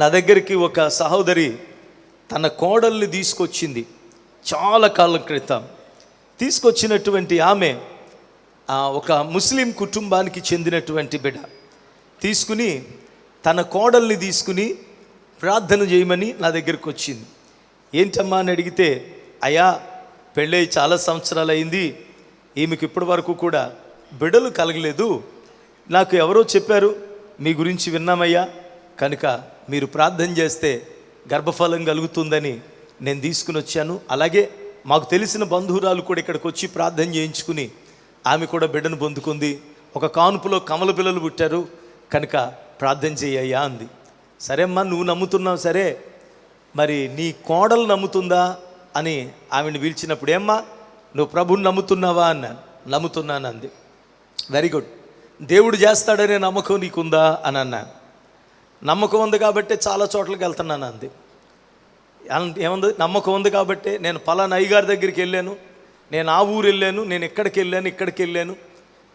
నా దగ్గరికి ఒక సహోదరి తన కోడల్ని తీసుకొచ్చింది. చాలా కాలం క్రితం తీసుకొచ్చినటువంటి ఆమె ఒక ముస్లిం కుటుంబానికి చెందినటువంటి బిడ్డ. తీసుకుని తన కోడల్ని తీసుకుని ప్రార్థన చేయమని నా దగ్గరికి వచ్చింది. ఏంటమ్మా అని అడిగితే, అయ్యా పెళ్ళై చాలా సంవత్సరాలు అయింది, ఈమెకి ఇప్పటి వరకు కూడా బిడ్డలు కలగలేదు, నాకు ఎవరో చెప్పారు మీ గురించి విన్నామయ్యా, కనుక మీరు ప్రార్థన చేస్తే గర్భఫలం కలుగుతుందని నేను తీసుకుని వచ్చాను. అలాగే మాకు తెలిసిన బంధువురాలు కూడా ఇక్కడికి వచ్చి ప్రార్థన చేయించుకుని ఆమె కూడా బిడ్డను పొందుకుంది. ఒక కానుపులో కమల పిల్లలు పుట్టారు, కనుక ప్రార్థన చేయ్యా అంది. సరే అమ్మా, నువ్వు నమ్ముతున్నావు సరే, మరి నీ కోడలు నమ్ముతుందా అని ఆమెను పిలిచినప్పుడు, ఏమ్మా నువ్వు ప్రభుని నమ్ముతున్నావా అన్నాను. నమ్ముతున్నాను అంది. వెరీ గుడ్, దేవుడు చేస్తాడనే నమ్మకం నీకుందా అని అన్నాను. నమ్మకం ఉంది కాబట్టి చాలా చోట్లకి వెళ్తున్నాను అంది. ఏముంది, నమ్మకం ఉంది కాబట్టి నేను పలానా అయ్యగారి దగ్గరికి వెళ్ళాను, నేను ఆ ఊరు వెళ్ళాను, నేను ఇక్కడికి వెళ్ళాను,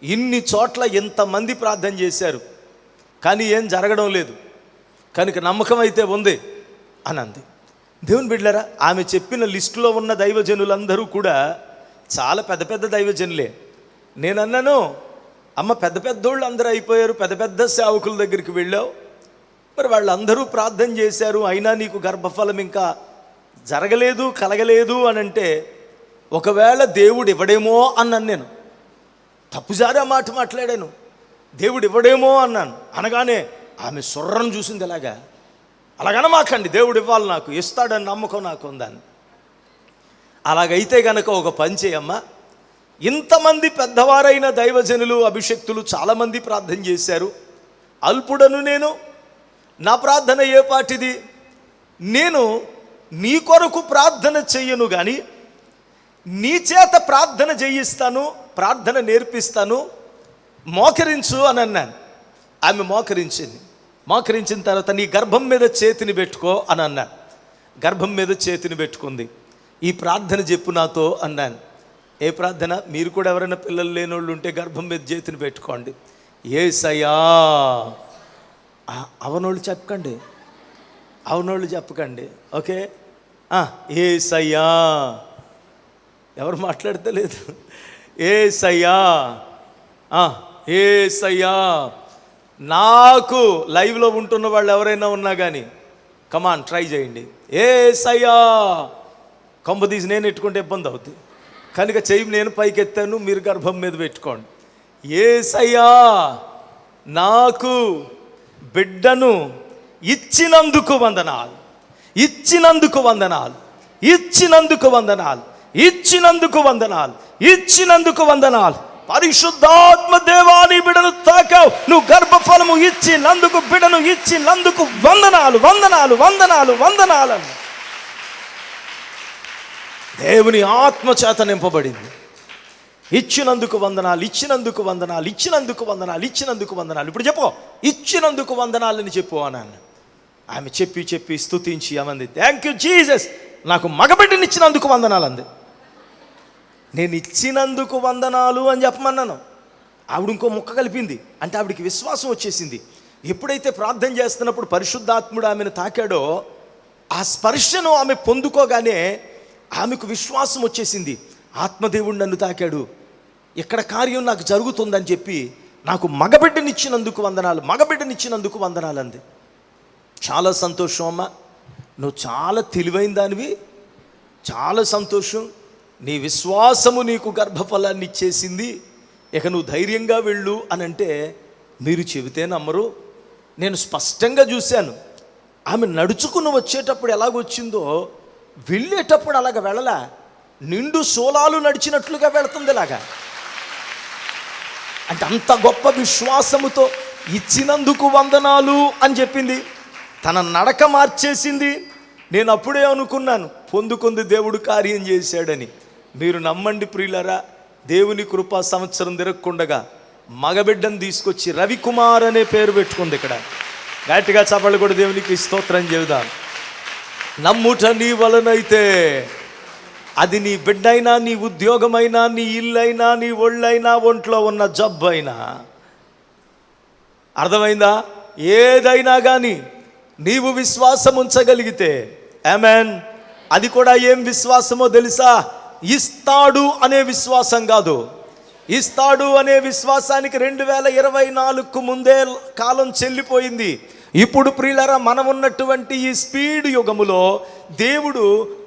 ఇన్ని చోట్ల ఎంతమంది ప్రార్థన చేశారు కానీ ఏం జరగడం లేదు, కనుక నమ్మకం అయితే ఉంది అని అంది. దేవుని బిడ్డలారా, ఆమె చెప్పిన లిస్టులో ఉన్న దైవజనులందరూ కూడా చాలా పెద్ద పెద్ద దైవజనులే. నేను అన్నాను, అమ్మ పెద్ద పెద్దోళ్ళు అందరూ అయిపోయారు, పెద్ద పెద్ద సేవకుల దగ్గరికి వెళ్ళావు, మరి వాళ్ళందరూ ప్రార్థన చేశారు, అయినా నీకు గర్భఫలం ఇంకా జరగలేదు, కలగలేదు అని అంటే, ఒకవేళ దేవుడు ఇవ్వడేమో అన్నాను. నేను తప్పుజారి ఆ మాట మాట్లాడాను, దేవుడు ఇవ్వడేమో అన్నాను. అనగానే ఆమె సొర్రను చూసింది. అలాగనమాకండి, దేవుడు ఇవ్వాలి, నాకు ఇస్తాడని నమ్మకం నాకు ఉందని. అలాగైతే గనక ఒక పని చేయమ్మా, ఇంతమంది పెద్దవారైన దైవజనులు అభిషక్తులు చాలామంది ప్రార్థన చేశారు, అల్పుడను నేను, నా ప్రార్థన ఏ పాటిది, నేను నీ కొరకు ప్రార్థన చెయ్యను కానీ నీ చేత ప్రార్థన చేయిస్తాను, ప్రార్థన నేర్పిస్తాను, మోకరించు అని అన్నాను. ఆమె మోకరించింది. మోకరించిన తర్వాత నీ గర్భం మీద చేతిని పెట్టుకో అని అన్నాను. గర్భం మీద చేతిని పెట్టుకుంది. ఈ ప్రార్థన చెప్పు నాతో అన్నాను. ఏ ప్రార్థన? మీరు కూడా ఎవరైనా పిల్లలు లేనోళ్ళు ఉంటే గర్భం మీద చేతిని పెట్టుకోండి. యేసయ్యా, అవనోళ్ళు చెప్పకండి, ఓకే? యేసయ్యా, ఎవరు మాట్లాడతలేదు. యేసయ్యా, యేసయ్యా, నాకు లైవ్లో ఉంటున్న వాళ్ళు ఎవరైనా ఉన్నా కానీ కమాన్ ట్రై చేయండి. యేసయ్యా, కొంప తీసి నేను ఎట్టుకుంటే ఇబ్బంది అవుతుంది, కనుక చెయ్యి నేను పైకి ఎత్తాను, మీరు గర్భం మీద పెట్టుకోండి. యేసయ్యా, నాకు బిడ్డను ఇచ్చినందుకు వందనాలు, ఇచ్చినందుకు వందనాలు, ఇచ్చినందుకు వందనాలు, ఇచ్చినందుకు వందనాలు, ఇచ్చినందుకు వందనాలు. పరిశుద్ధాత్మ దేవాని బిడ్డను తాకావు, నువ్వు గర్భఫలము ఇచ్చినందుకు, బిడ్డను ఇచ్చినందుకు వందనాలు, వందనాలు, వందనాలు, వందనాలు. దేవుని ఆత్మ చేత నింపబడింది. ఇచ్చినందుకు వందనాలు, ఇచ్చినందుకు వందనాలు, ఇచ్చినందుకు వందనాలు, ఇచ్చినందుకు వందనాలు. ఇప్పుడు చెప్పు, ఇచ్చినందుకు వందనాలని చెప్పు అన్నాను. ఆమె చెప్పి స్తుతించి అమంది, థ్యాంక్ యూ జీసస్, నాకు మగబిడ్డని ఇచ్చినందుకు వందనాలు అంది. నేను ఇచ్చినందుకు వందనాలు అని చెప్పమన్నాను. ఆవిడ ఇంకో ముక్క కలిపింది. అంటే ఆవిడికి విశ్వాసం వచ్చేసింది. ఎప్పుడైతే ప్రార్థన చేస్తున్నప్పుడు పరిశుద్ధాత్ముడు ఆమెను తాకాడో, ఆ స్పర్శను ఆమె పొందుకోగానే ఆమెకు విశ్వాసం వచ్చేసింది. ఆత్మదేవుడు నన్ను తాకాడు, ఇక్కడ కార్యం నాకు జరుగుతుందని చెప్పి నాకు మగబిడ్డనిచ్చినందుకు వందనాలు, మగబిడ్డనిచ్చినందుకు వందనాలు అంది. చాలా సంతోషం అమ్మా, నువ్వు చాలా తెలివైన దానివి, చాలా సంతోషం. నీ విశ్వాసము నీకు గర్భఫలాన్ని ఇచ్చేసింది, ఇక నువ్వు ధైర్యంగా వెళ్ళు అని అంటే మీరు చెబితే నమ్మరు. నేను స్పష్టంగా చూశాను. ఆమె నడుచుకుని వచ్చేటప్పుడు ఎలాగొచ్చిందో, వెళ్ళేటప్పుడు అలాగ వెళ్ళలా, నిండు సోలాలు నడిచినట్లుగా వెళుతుంది. ఇలాగా అంటే అంత గొప్ప విశ్వాసముతో ఇచ్చినందుకు వందనాలు అని చెప్పింది. తన నడక మార్చేసింది. నేను అప్పుడే అనుకున్నాను, పొందుకుంది, దేవుడు కార్యం చేశాడని. మీరు నమ్మండి ప్రియులరా, దేవుని కృపా సంవత్సరం తిరగకుండగా మగబిడ్డను తీసుకొచ్చి రవికుమార్ అనే పేరు పెట్టుకుంది. ఇక్కడ గట్టిగా చప్పట్లు కూడా దేవునికి స్తోత్రం చెబుదాం. నమ్ముట నీ వలనైతే అది నీ బిడ్డైనా, నీ ఉద్యోగమైనా, నీ ఇల్లైనా, నీ ఒళ్ళైనా, ఒంట్లో ఉన్న జబ్బు అయినా, అర్థమైందా? ఏదైనా కానీ నీవు విశ్వాసం ఉంచగలిగితే, ఆమేన్. అది కూడా ఏం విశ్వాసమో తెలుసా? ఇస్తాడు అనే విశ్వాసం కాదు. ఇస్తాడు అనే విశ్వాసానికి 2024కు ముందే కాలం చెల్లిపోయింది. ఇప్పుడు ప్రియులారా, మనం ఉన్నటువంటి ఈ స్పీడ్ యుగములో దేవుడు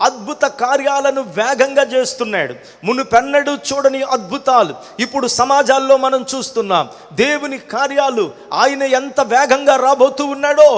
అద్భుత కార్యాలను వేగంగా చేస్తున్నాడు. మునుపెన్నడూ చూడని అద్భుతాలు ఇప్పుడు సమాజాల్లో మనం చూస్తున్నాం. దేవుని కార్యాలు ఆయన ఎంత వేగంగా రాబోతూ ఉన్నాడో,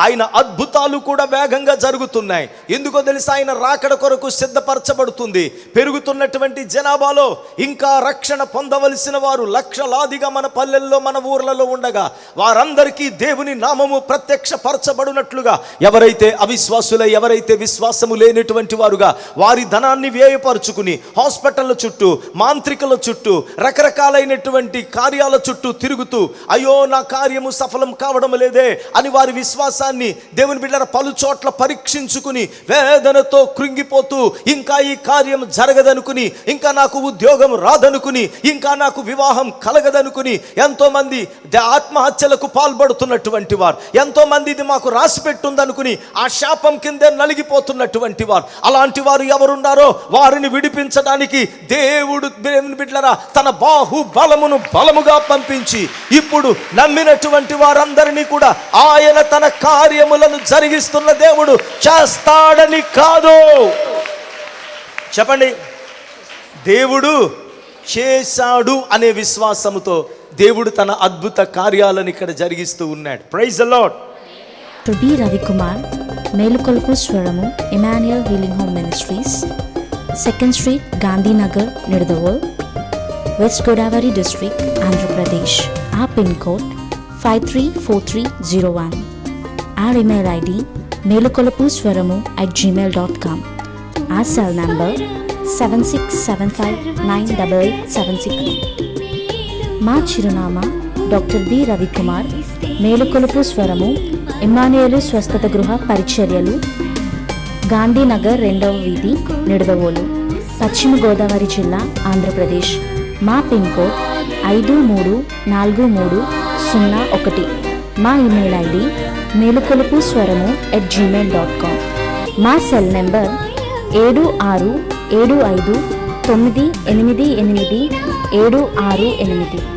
ఆయన అద్భుతాలు కూడా వేగంగా జరుగుతున్నాయి. ఎందుకో తెలుసా? ఆయన రాకడ కొరకు సిద్ధపరచబడుతుంది. పెరుగుతున్నటువంటి జనాభాలో ఇంకా రక్షణ పొందవలసిన వారు లక్షలాదిగా మన పల్లెల్లో, మన ఊర్లలో ఉండగా, వారందరికీ దేవుని నామము ప్రత్యక్షపరచబడినట్లుగా ఎవరైతే అవిశ్వాసులై, ఎవరైతే విశ్వాసము లేనటువంటి వారుగా వారి ధనాన్ని వ్యయపరుచుకుని హాస్పిటల్ల చుట్టూ, మాంత్రికుల చుట్టూ, రకరకాలైనటువంటి కార్యాల చుట్టూ తిరుగుతూ, అయ్యో నా కార్యము సఫలం కావడం లేదే అని వారి విశ్వాసాన్ని దేవుని బిడ్డల పలు చోట్ల పరీక్షించుకుని వేదనతో కృంగిపోతూ, ఇంకా ఈ కార్యం జరగదనుకుని, ఇంకా నాకు ఉద్యోగం రాదనుకుని, ఇంకా నాకు వివాహం కలగదనుకుని ఎంతో మంది ఆత్మహత్యలకు పాల్పడుతున్నటువంటి వారు, ఎంతో మంది ఇది మాకు రాసి పెట్టుందనుకుని ఆ శాపం కిందే నలిగిపోతున్నటువంటి వారు, అలాంటి వారు ఎవరున్నారో వారిని విడిపించడానికి దేవుడు బిడ్డలారా తన బాహుబలమును బలముగా పంపించి ఇప్పుడు నమ్మినటువంటి వారందరినీ కూడా ఆయన తన కార్యములను జరిగిస్తున్న దేవుడు. చేస్తాడని కాదు, చెప్పండి, దేవుడు చేశాడు అనే విశ్వాసముతో దేవుడు తన అద్భుత కార్యాలను ఇక్కడ జరిగిస్తూ ఉన్నాడు. Praise the lord. Doctor B Ravikumar, మేలుకొలుపు స్వరము, Emmanuel healing home ministries, 2nd Street, Gandhinagar, Nidadavole, west Godavari district, Andhra Pradesh. Our PIN code 534301. Our email ID melukolupuswaramu@gmail.com. Our cell number 7675988763. మా చిరునామా డాక్టర్ బి రవికుమార్, మేలుకొలుపు స్వరము, ఇమ్మానుయేలు స్వస్థత గృహ పరిచర్యలు, గాంధీనగర్ 2వ వీధి, నిడదవోలు, పశ్చిమ గోదావరి జిల్లా, ఆంధ్రప్రదేశ్. మా పిన్ కోడ్ 534301. మా ఇమెయిల్ ఐడి మేలుకొలుపుస్వరము@gmail.com. మా సెల్ నెంబర్ 767598887688.